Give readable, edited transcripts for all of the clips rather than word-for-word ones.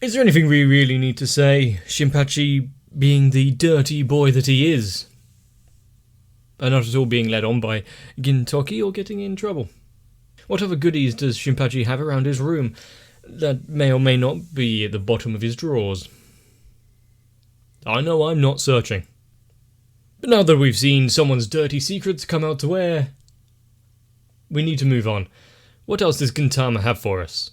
Is there anything we really need to say, Shinpachi being the dirty boy that he is? And not at all being led on by Gintoki or getting in trouble. What other goodies does Shinpachi have around his room that may or may not be at the bottom of his drawers? I know I'm not searching. But now that we've seen someone's dirty secrets come out to air, we need to move on. What else does Gintama have for us?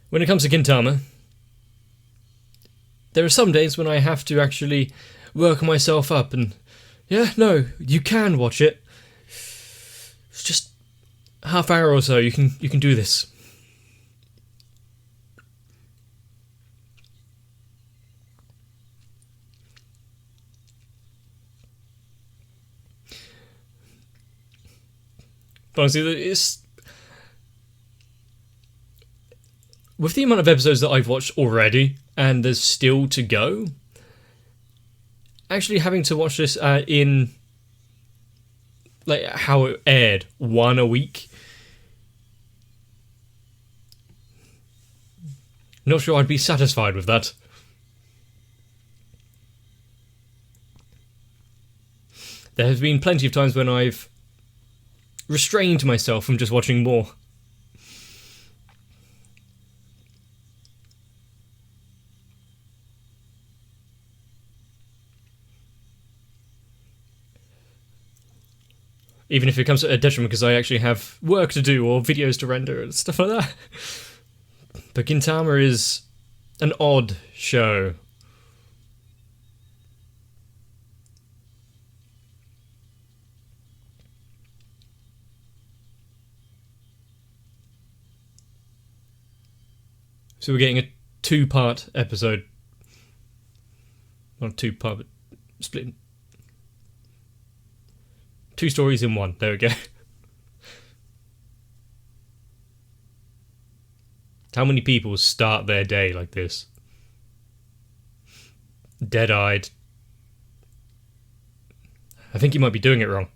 When it comes to Gintama, there are some days when I have to actually work myself up and, yeah, no, you can watch it. It's just half hour or so, you can do this. But honestly, it's... with the amount of episodes that I've watched already, and there's still to go, actually having to watch this in like how it aired, one a week, not sure I'd be satisfied with that. There have been plenty of times when I've restrained myself from just watching more. Even if it comes at a detriment because I actually have work to do or videos to render and stuff like that. But Gintama is an odd show. So we're getting a 2-part episode. Not 2-part, but split. 2 stories in one. There we go. How many people start their day like this? Dead-eyed. I think you might be doing it wrong.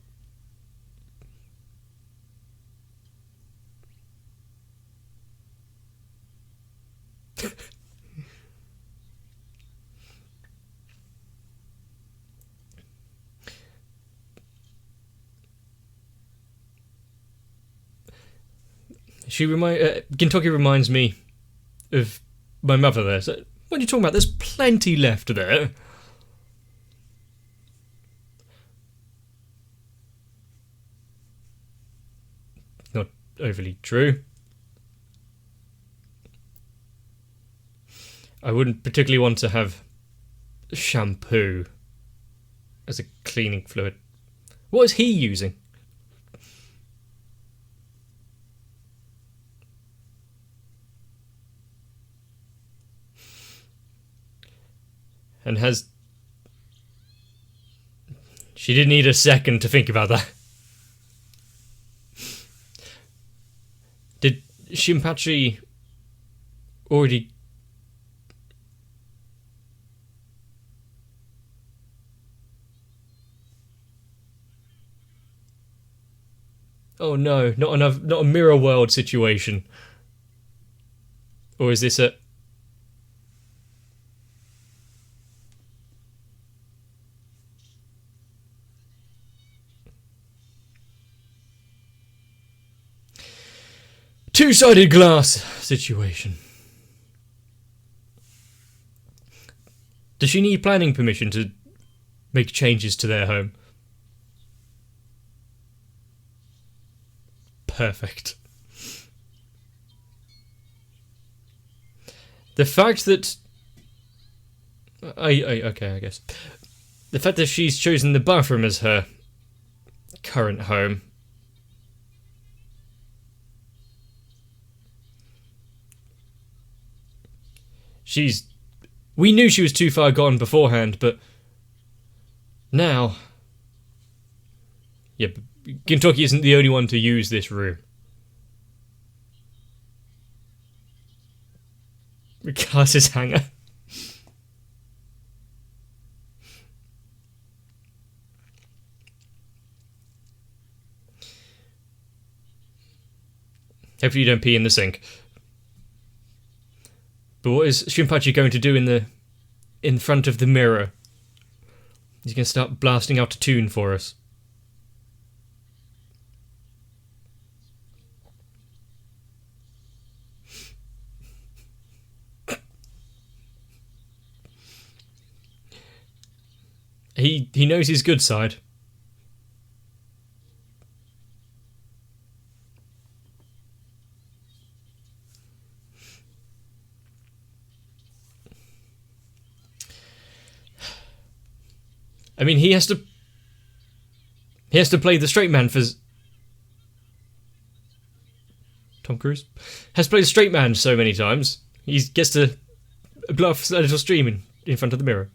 Gintoki reminds me of my mother there. So, what are you talking about? There's plenty left there. Not overly true. I wouldn't particularly want to have shampoo as a cleaning fluid. What is he using? And has... she didn't need a second to think about that. Did Shinpachi already... oh no, not a mirror world situation. Or is this a... two-sided glass situation? Does she need planning permission to make changes to their home? Perfect. The fact that... okay, I guess. The fact that she's chosen the bathroom as her current home... we knew she was too far gone beforehand, but now... yeah, Gintoki isn't the only one to use this room. Glasses hanger. Hopefully you don't pee in the sink. But what is Shinpachi going to do in front of the mirror? He's going to start blasting out a tune for us. He knows his good side. I mean, he has to play the straight man for Tom Cruise has played the straight man so many times. He gets to blow off a little stream in front of the mirror.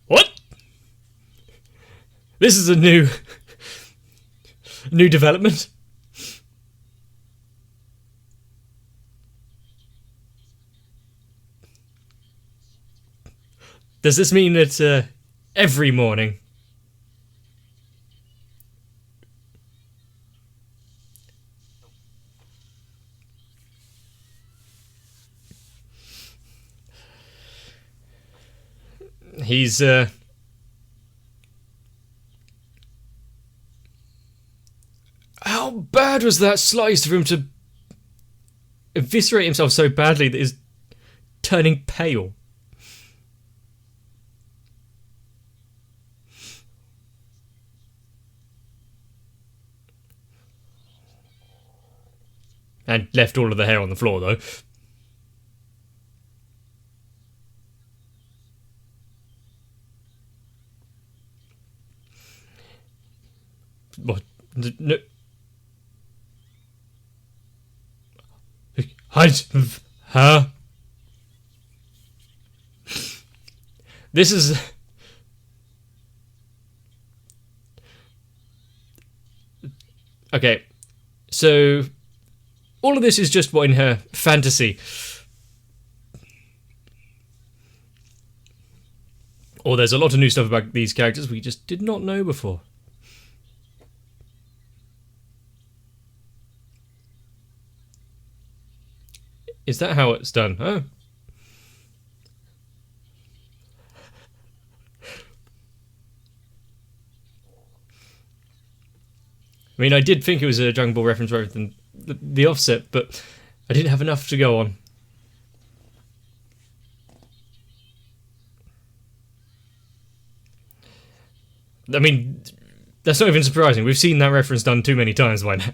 What? This is a new development. Does this mean that every morning he's how bad was that slice for him to eviscerate himself so badly that he's turning pale? And left all of the hair on the floor, though. What? No. Huh? This is... Okay. So... all of this is just what in her fantasy. Or there's a lot of new stuff about these characters we just did not know before. Is that how it's done? Oh. I mean, I did think it was a Dragon Ball reference rather than the offset, but I didn't have enough to go on. I mean, that's not even surprising. We've seen that reference done too many times by now.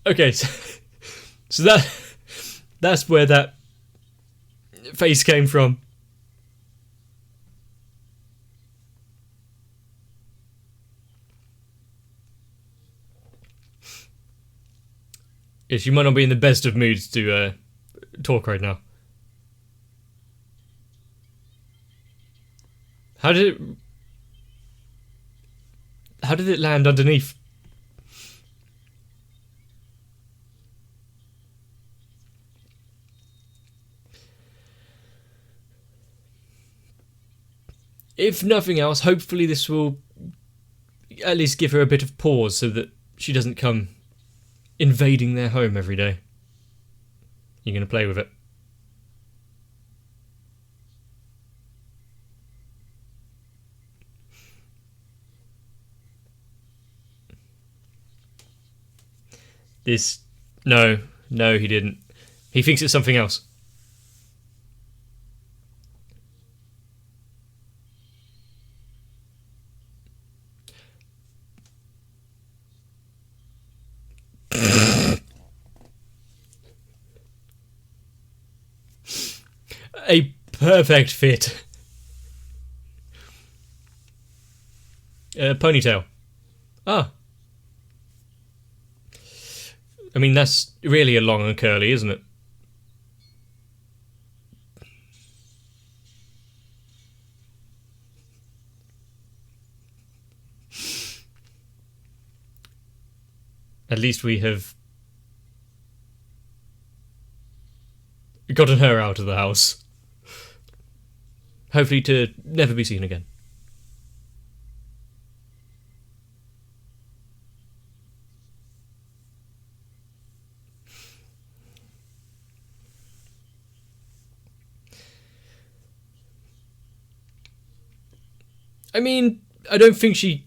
Okay, so that's where that face came from. Yes, you might not be in the best of moods to talk right now. How did it land underneath? If nothing else, hopefully this will at least give her a bit of pause so that she doesn't come invading their home every day. You're going to play with it. This... No, he didn't. He thinks it's something else. A perfect fit. Ponytail. Ah. I mean, that's really a long and curly, isn't it? At least we have gotten her out of the house. Hopefully to never be seen again. I mean, I don't think she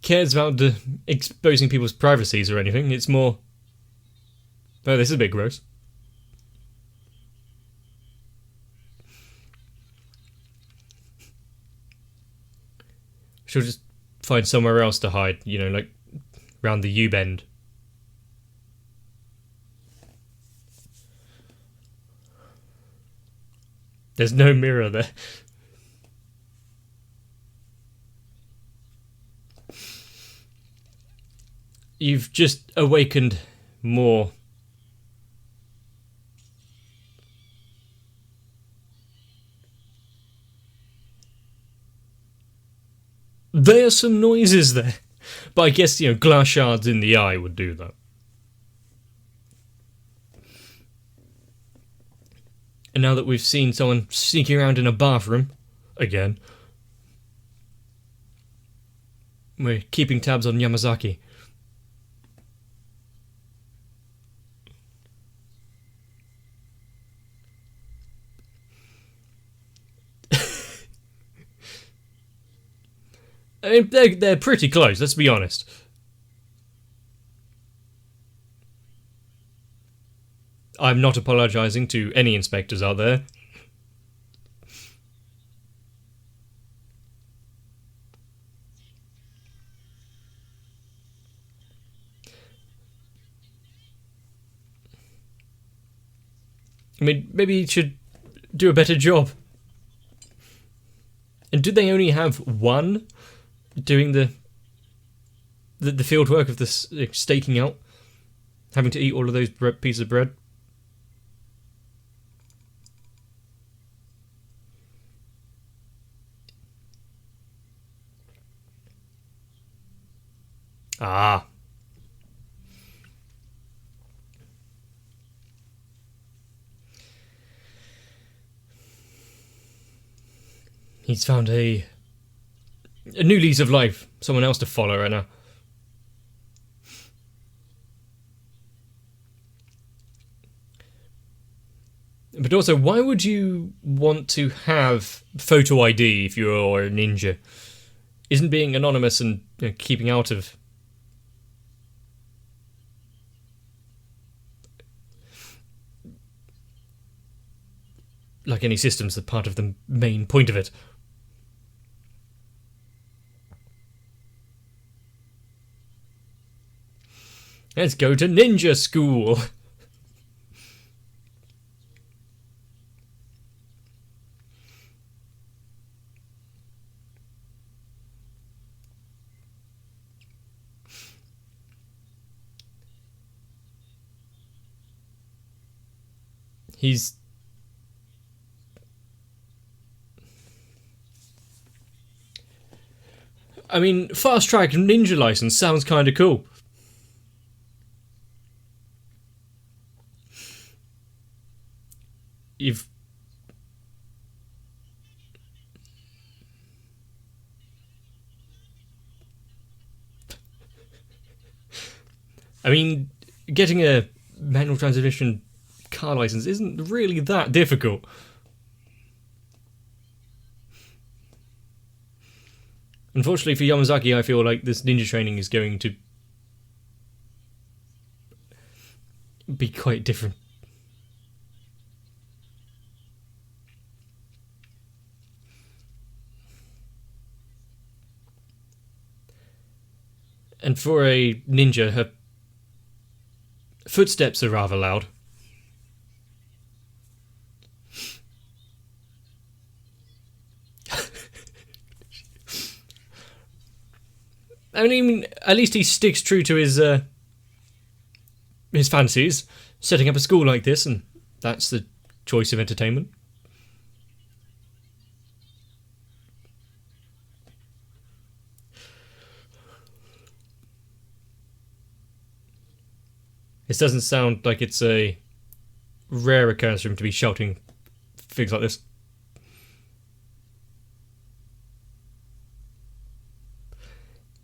cares about exposing people's privacies or anything. It's more... Oh, this is a bit gross. She'll just find somewhere else to hide, you know, like round the U-bend. There's no mirror there. You've just awakened more. There are some noises there. But I guess, you know, glass shards in the eye would do that. And now that we've seen someone sneaking around in a bathroom, again, we're keeping tabs on Yamazaki. I mean, they're pretty close, let's be honest. I'm not apologising to any inspectors out there. I mean, maybe you should do a better job. And do they only have one doing the field work of the staking out? Having to eat all of those pieces of bread? Ah. He's found a new lease of life. Someone else to follow right now. But also, why would you want to have photo ID if you're a ninja? Isn't being anonymous and keeping out of... like any systems, the part of the main point of it? Let's go to ninja school. He's... I mean, fast track ninja license sounds kind of cool. You've... I mean, getting a manual transmission car license isn't really that difficult. Unfortunately for Yamazaki, I feel like this ninja training is going to be quite different. And for a ninja, her footsteps are rather loud. I mean, at least he sticks true to his fancies, setting up a school like this, and that's the choice of entertainment. This doesn't sound like it's a rare occurrence for him to be shouting things like this.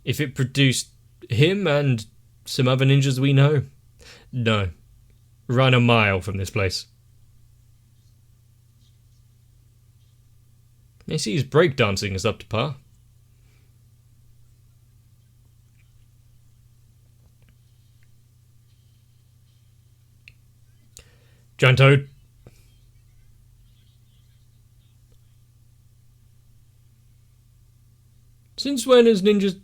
If it produced him and some other ninjas we know, no. Run a mile from this place. I see his breakdancing is up to par. Giant Toad. Since when has ninjas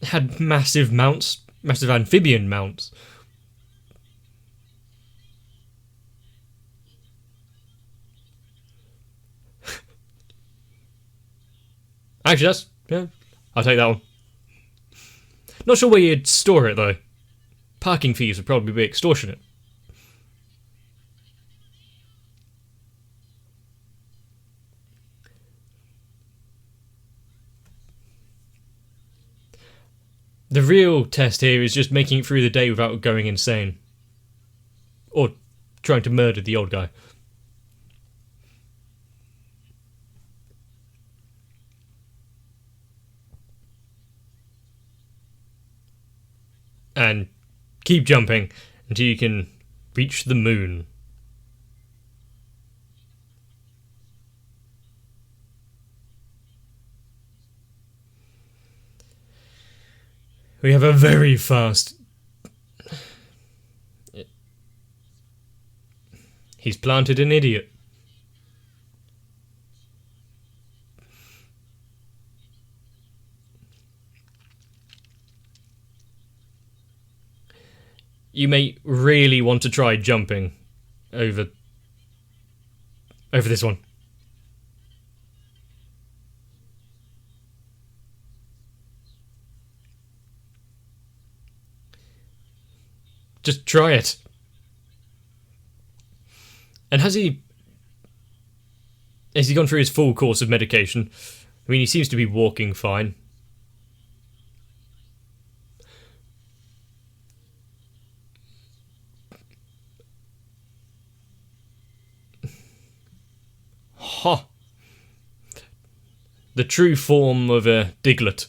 had massive mounts, massive amphibian mounts? Actually, yeah, I'll take that one. Not sure where you'd store it though. Parking fees would probably be extortionate. The real test here is just making it through the day without going insane. Or trying to murder the old guy. And keep jumping until you can reach the moon. We have a very fast... He's planted an idiot. You may really want to try jumping over this one. Just try it. And has he gone through his full course of medication? I mean, he seems to be walking fine. Ha! The true form of a Diglett.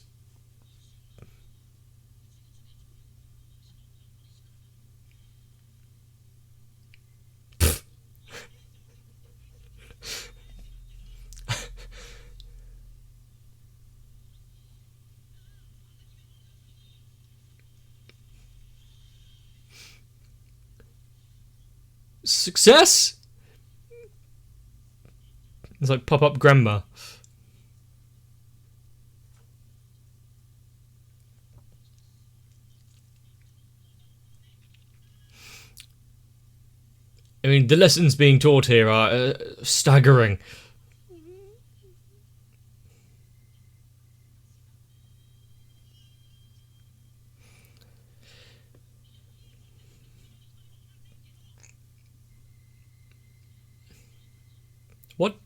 Success? It's like pop-up grandma. I mean, the lessons being taught here are staggering. What?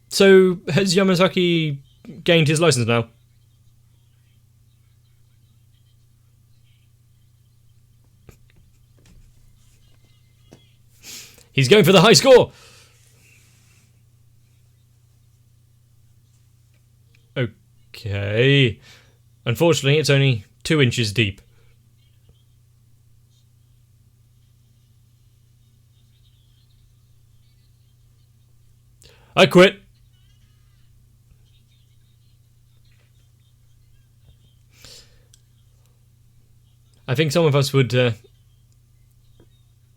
So, has Yamasaki gained his license now? He's going for the high score! Okay. Unfortunately, it's only 2 inches deep. I quit. I think some of us would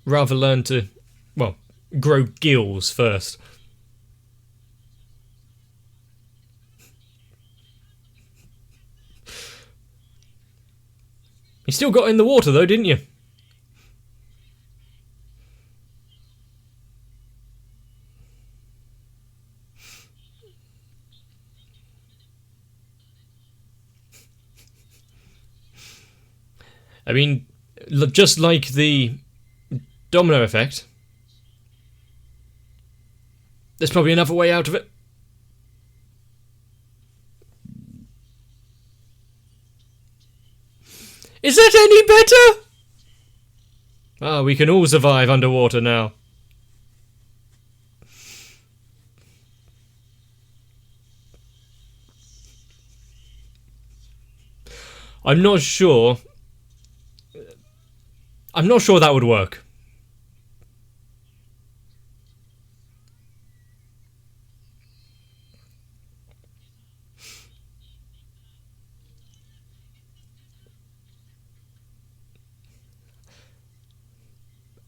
rather learn to, well, grow gills first. You still got in the water though, didn't you? I mean, just like the domino effect, there's probably another way out of it. Is that any better? Ah, we can all survive underwater now. I'm not sure that would work.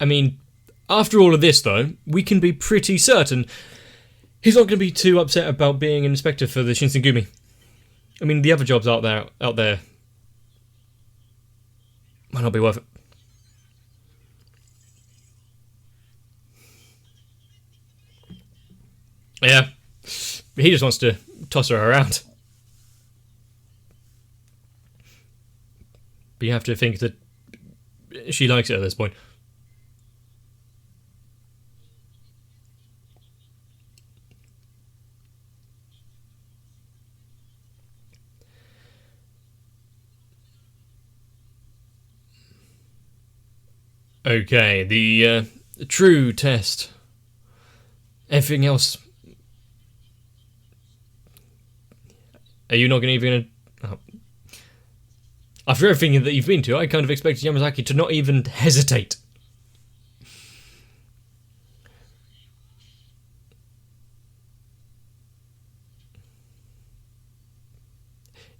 I mean, after all of this, though, we can be pretty certain he's not going to be too upset about being an inspector for the Shinsengumi. I mean, the other jobs out there might not be worth it. Yeah, he just wants to toss her around. But you have to think that she likes it at this point. Okay, the true test. Everything else. Are you not even gonna? Oh. After everything that you've been to, I kind of expected Yamazaki to not even hesitate.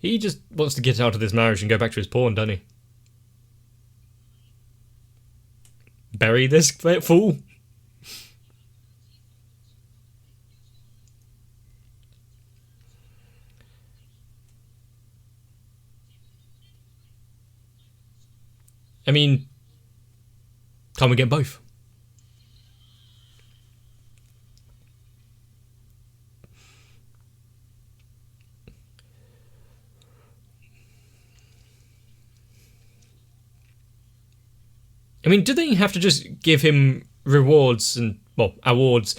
He just wants to get out of this marriage and go back to his porn, doesn't he? Bury this fool. I mean, can't we get both? I mean, do they have to just give him rewards and, well, awards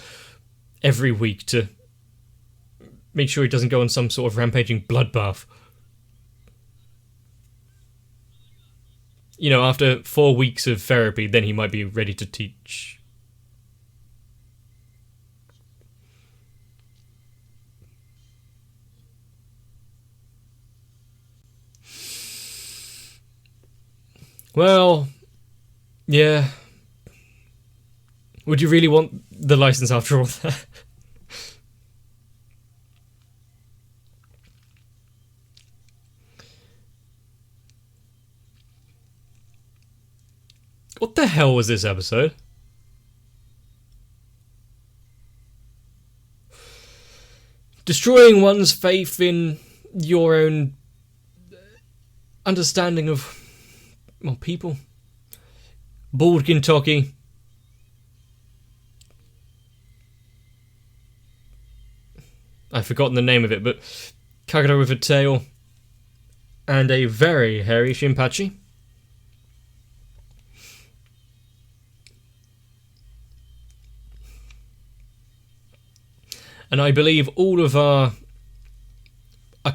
every week to make sure he doesn't go on some sort of rampaging bloodbath? You know, after 4 weeks of therapy, then he might be ready to teach. Well, yeah. Would you really want the license after all that? What the hell was this episode? Destroying one's faith in your own understanding of, well, people. Bald Gintoki. I've forgotten the name of it, but Kagura with a tail. And a very hairy Shinpachi. And I believe all of our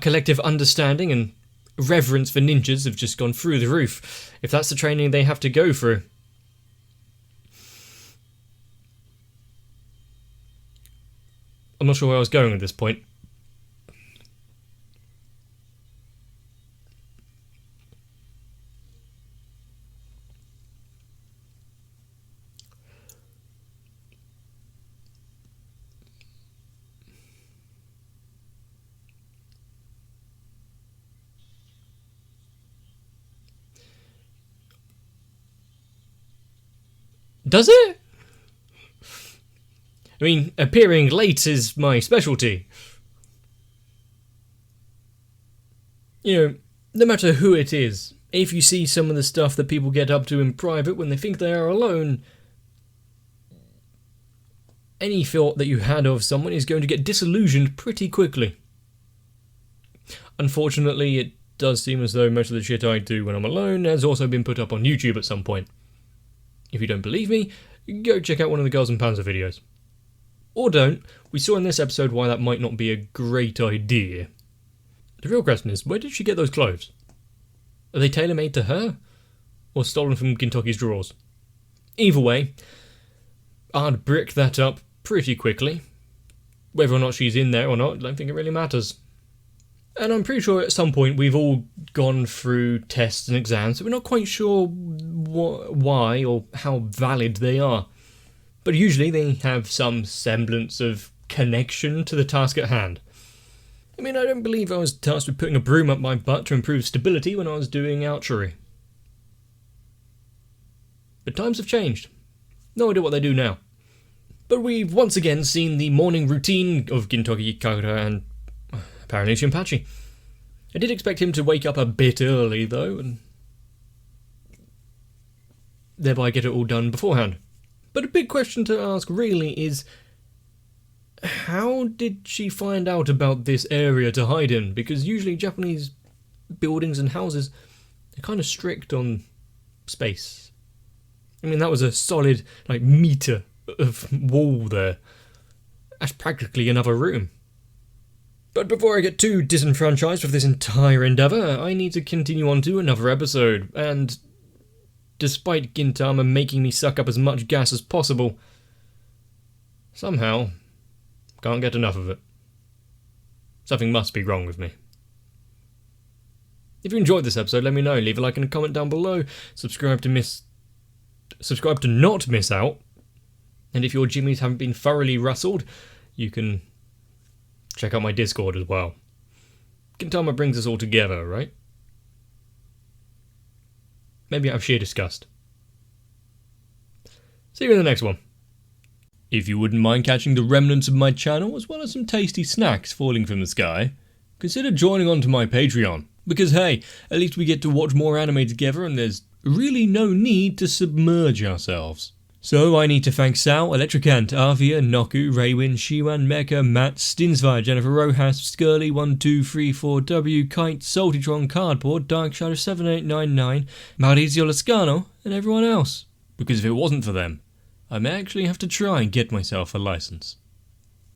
collective understanding and reverence for ninjas have just gone through the roof, if that's the training they have to go through. I'm not sure where I was going at this point. Does it? I mean, appearing late is my specialty. You know, no matter who it is, if you see some of the stuff that people get up to in private when they think they are alone, any thought that you had of someone is going to get disillusioned pretty quickly. Unfortunately, it does seem as though most of the shit I do when I'm alone has also been put up on YouTube at some point. If you don't believe me, go check out one of the Girls and Panzer videos. Or don't. We saw in this episode why that might not be a great idea. The real question is, where did she get those clothes? Are they tailor-made to her? Or stolen from Gintoki's drawers? Either way, I'd brick that up pretty quickly. Whether or not she's in there or not, I don't think it really matters. And I'm pretty sure at some point we've all gone through tests and exams, so we're not quite sure why or how valid they are. But usually they have some semblance of connection to the task at hand. I mean, I don't believe I was tasked with putting a broom up my butt to improve stability when I was doing archery. But times have changed. No idea what they do now. But we've once again seen the morning routine of Gintoki, Kagura, and apparently Shinpachi. I did expect him to wake up a bit early, though, and thereby get it all done beforehand. But a big question to ask, really, is how did she find out about this area to hide in? Because usually Japanese buildings and houses are kind of strict on space. I mean, that was a solid, metre of wall there. That's practically another room. But before I get too disenfranchised with this entire endeavour, I need to continue on to another episode, and despite Gintama making me suck up as much gas as possible, somehow can't get enough of it. Something must be wrong with me. If you enjoyed this episode, let me know. Leave a like and a comment down below. Subscribe to not miss out. And if your jimmies haven't been thoroughly rustled, you can check out my Discord as well. Gintama brings us all together, right? Maybe out of sheer disgust. See you in the next one. If you wouldn't mind catching the remnants of my channel, as well as some tasty snacks falling from the sky, consider joining on to my Patreon. Because hey, at least we get to watch more anime together and there's really no need to submerge ourselves. So I need to thank Sal, Electricant, Arvia, Noku, Raywin, Shiwan, Mecha, Matt, Stinsvire, Jennifer Rojas, Skirly1234W, Kite, Saltytron, Cardboard, Dark Shadow 7899, Maurizio Lascano, and everyone else. Because if it wasn't for them, I may actually have to try and get myself a license.